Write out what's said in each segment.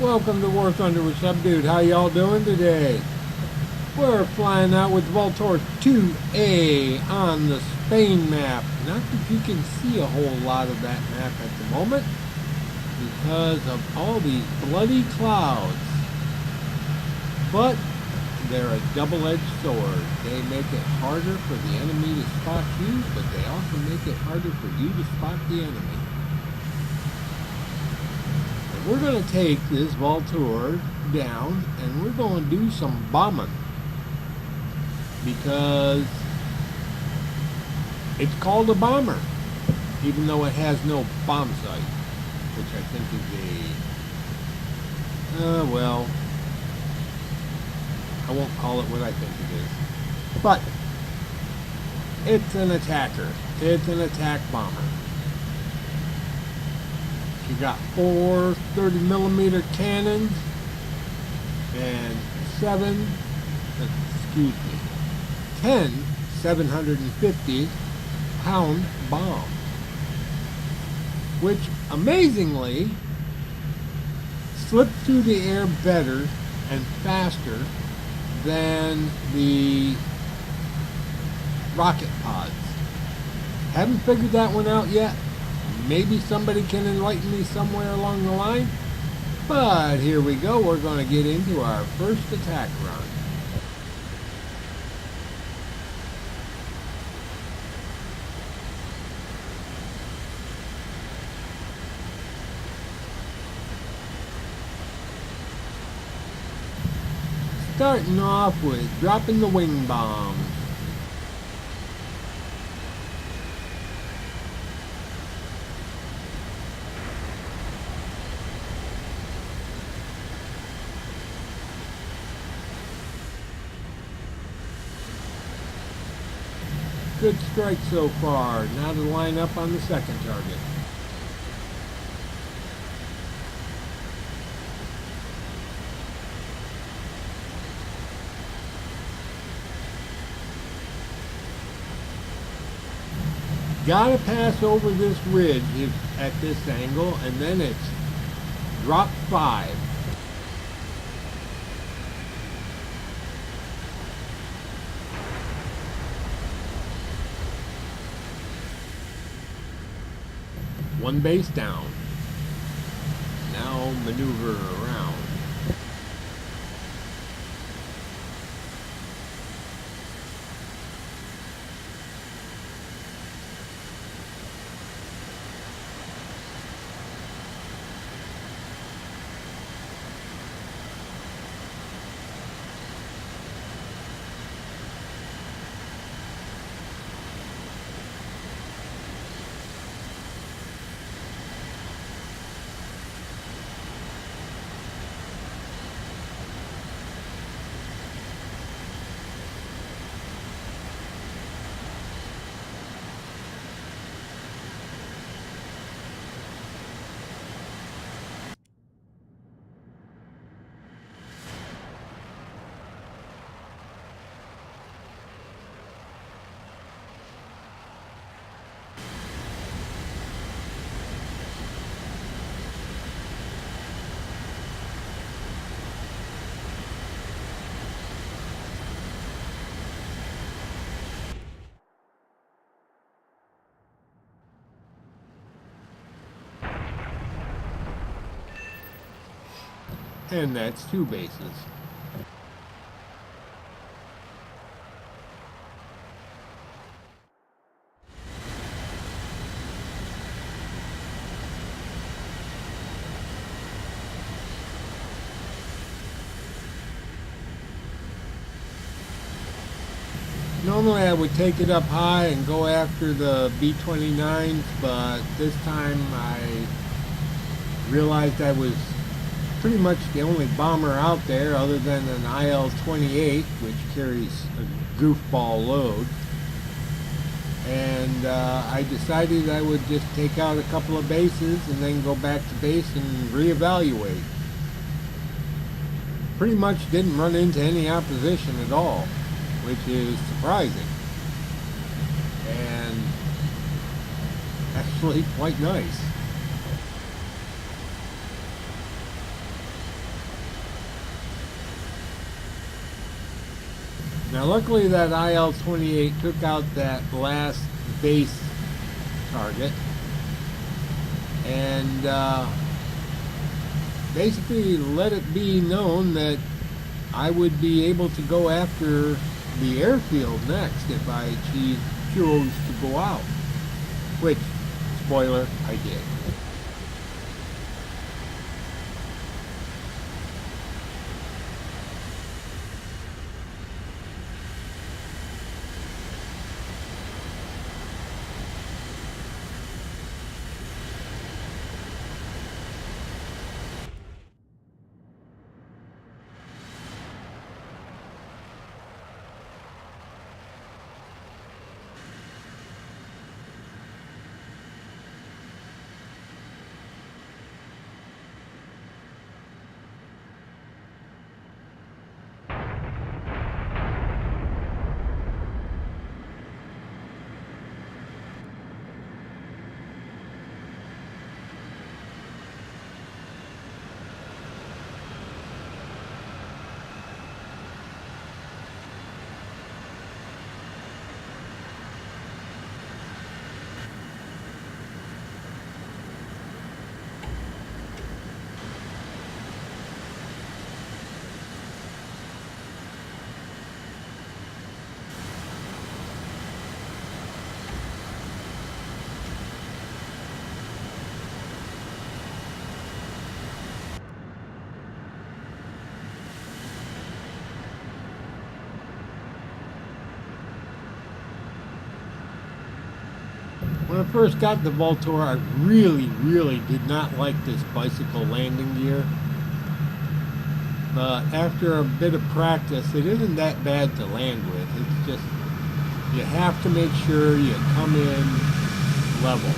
Welcome to War Thunder with Subdued. How y'all doing today? We're flying out with Voltor 2A on the Spain map. Not that you can see a whole lot of that map at the moment because of all these bloody clouds. But they're a double-edged sword. They make it harder for the enemy to spot you, but they also make it harder for you to spot the enemy. We're going to take this Voltor down and we're going to do some bombing because it's called a bomber, even though it has no bomb sight, which I think is well, I won't call it what I think it is, but it's an attacker. It's an attack bomber. You got 4 30mm cannons and 10 750-pound bombs, which amazingly slip through the air better and faster than the rocket pods. Haven't figured that one out yet. Maybe somebody can enlighten me somewhere along the line. But here we go. We're going to get into our first attack run. Starting off with dropping the wing bombs. Good strike so far. Now to line up on the second target. Gotta pass over this ridge at this angle, and then it's drop 5. One base down. Now maneuver around. And that's 2 bases. Normally I would take it up high and go after the B-29s, but this time I realized I was pretty much the only bomber out there other than an IL-28, which carries a goofball load. And I decided I would just take out a couple of bases and then go back to base and reevaluate. Pretty much didn't run into any opposition at all, which is surprising and actually quite nice. Now, luckily, that IL-28 took out that last base target, and basically let it be known that I would be able to go after the airfield next if I chose to go out. Which, spoiler, I did. When I first got the Voltor, I really did not like this bicycle landing gear. But after a bit of practice, it isn't that bad to land with. It's just, you have to make sure you come in level.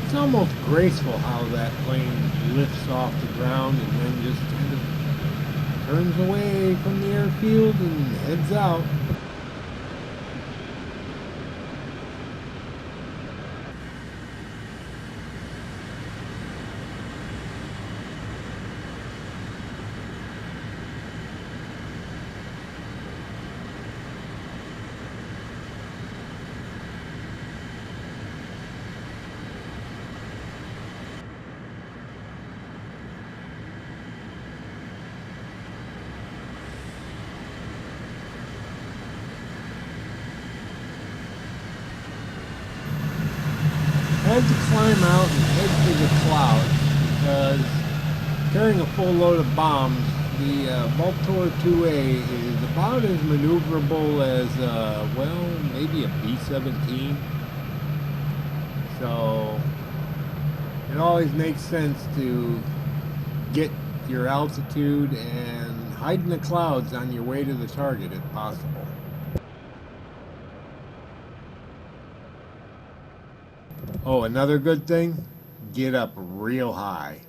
It's almost graceful how that plane lifts off the ground and then just kind of turns away from the airfield and heads out. I had to climb out and head for the clouds because carrying a full load of bombs, the Voltor 2A is about as maneuverable as, well, maybe a B-17. So it always makes sense to get your altitude and hide in the clouds on your way to the target if possible. Oh, another good thing, get up real high.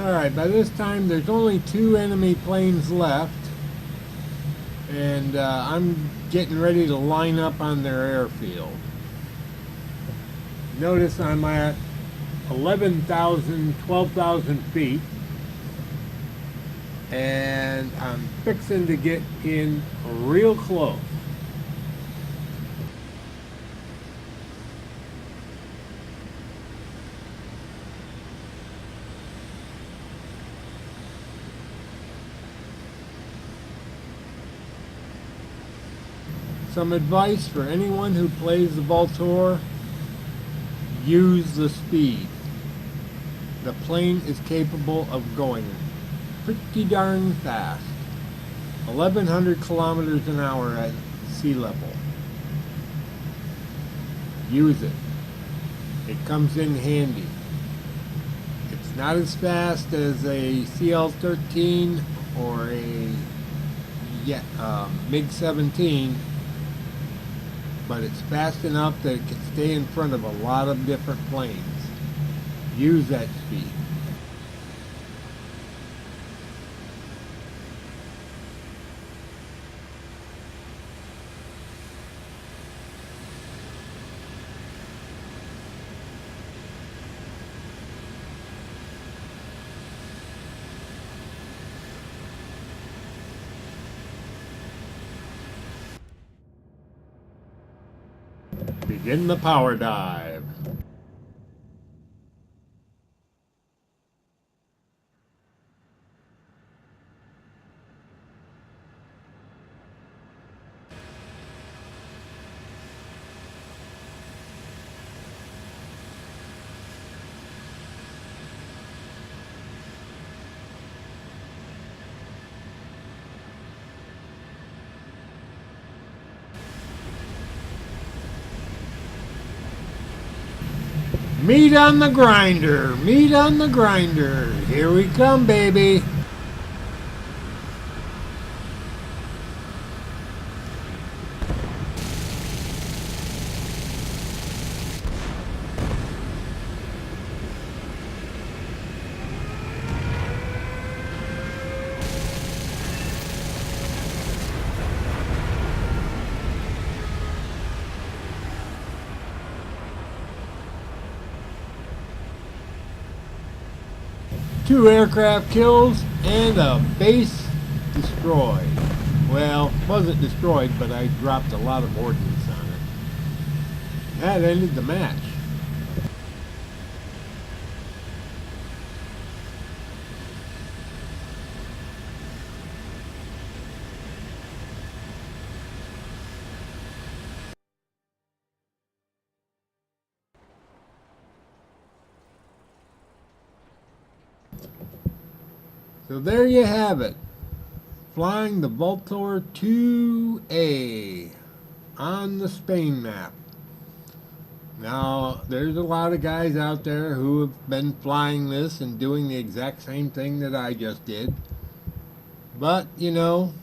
Alright, by this time there's only 2 enemy planes left. And I'm getting ready to line up on their airfield. Notice I'm at 11,000, 12,000 feet. And I'm fixing to get in real close. Some advice for anyone who plays the Vultor: use the speed. The plane is capable of going pretty darn fast. 1,100 kilometers an hour at sea level. Use it. It comes in handy. It's not as fast as a CL-13 or a MiG-17, but it's fast enough that it can stay in front of a lot of different planes. Use that speed. Begin the power dive. Meat on the grinder, meat on the grinder. Here we come, baby. Two aircraft kills and a base destroyed. Well, wasn't destroyed, but I dropped a lot of ordnance on it. That ended the match. So there you have it. Flying the Vultor 2A on the Spain map. Now, there's a lot of guys out there who have been flying this and doing the exact same thing that I just did. But, you know,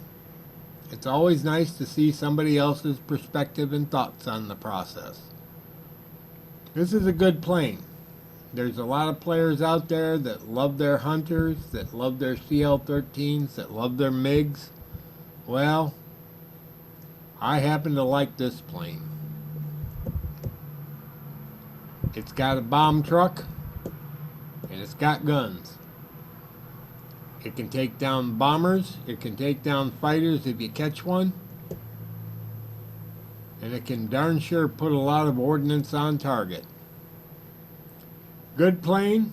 it's always nice to see somebody else's perspective and thoughts on the process. This is a good plane. There's a lot of players out there that love their Hunters, that love their CL-13s, that love their MiGs. Well, I happen to like this plane. It's got a bomb truck, and it's got guns. It can take down bombers, it can take down fighters if you catch one, and it can darn sure put a lot of ordnance on target. Good plane.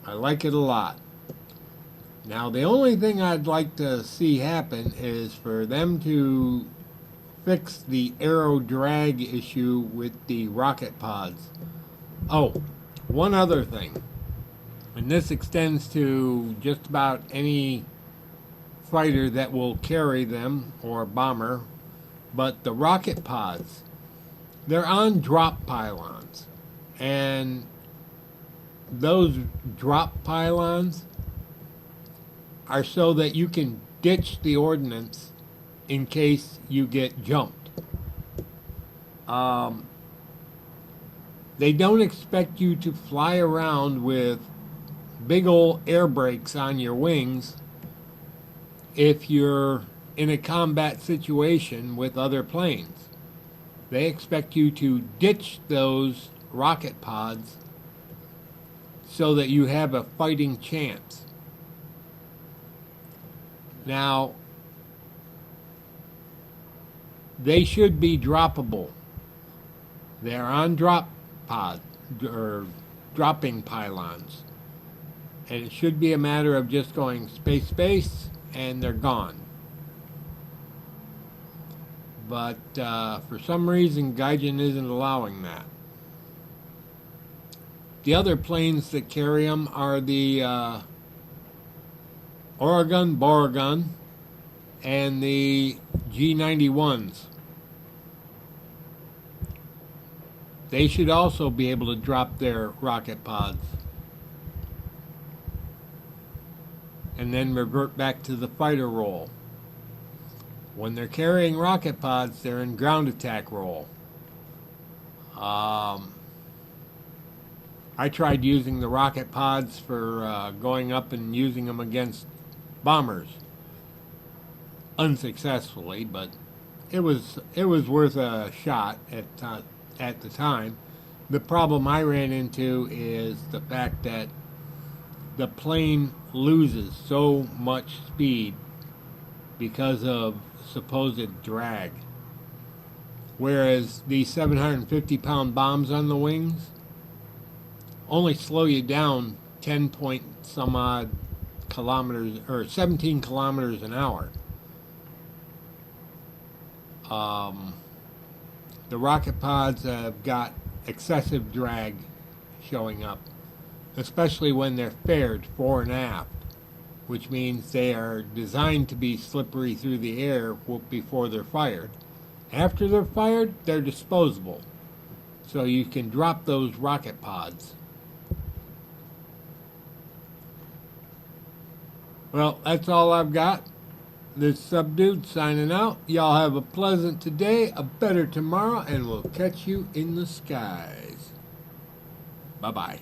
I like it a lot. Now, the only thing I'd like to see happen is for them to fix the aero drag issue with the rocket pods. Oh, one other thing, and this extends to just about any fighter that will carry them, or bomber, but the rocket pods, they're on drop pylons, and those drop pylons are so that you can ditch the ordnance in case you get jumped. They don't expect you to fly around with big old air brakes on your wings if you're in a combat situation with other planes. They expect you to ditch those rocket pods so that you have a fighting chance. Now, they should be droppable. They're on drop pod or dropping pylons. And it should be a matter of just going space, space, and they're gone. But for some reason, Gaijin isn't allowing that. The other planes that carry them are the Oregon, Boregun, and the G91s. They should also be able to drop their rocket pods and then revert back to the fighter role. When they're carrying rocket pods, they're in ground attack role. I tried using the rocket pods for going up and using them against bombers. Unsuccessfully, but it was worth a shot at the time. The problem I ran into is the fact that the plane loses so much speed because of supposed drag. Whereas these 750-pound bombs on the wings only slow you down 10 point some odd kilometers, or 17 kilometers an hour. The rocket pods have got excessive drag showing up, especially when they're faired fore and aft, which means they are designed to be slippery through the air before they're fired. After they're fired, they're disposable, so you can drop those rocket pods. Well, that's all I've got. This Subdued signing out. Y'all have a pleasant today, a better tomorrow, and we'll catch you in the skies. Bye-bye.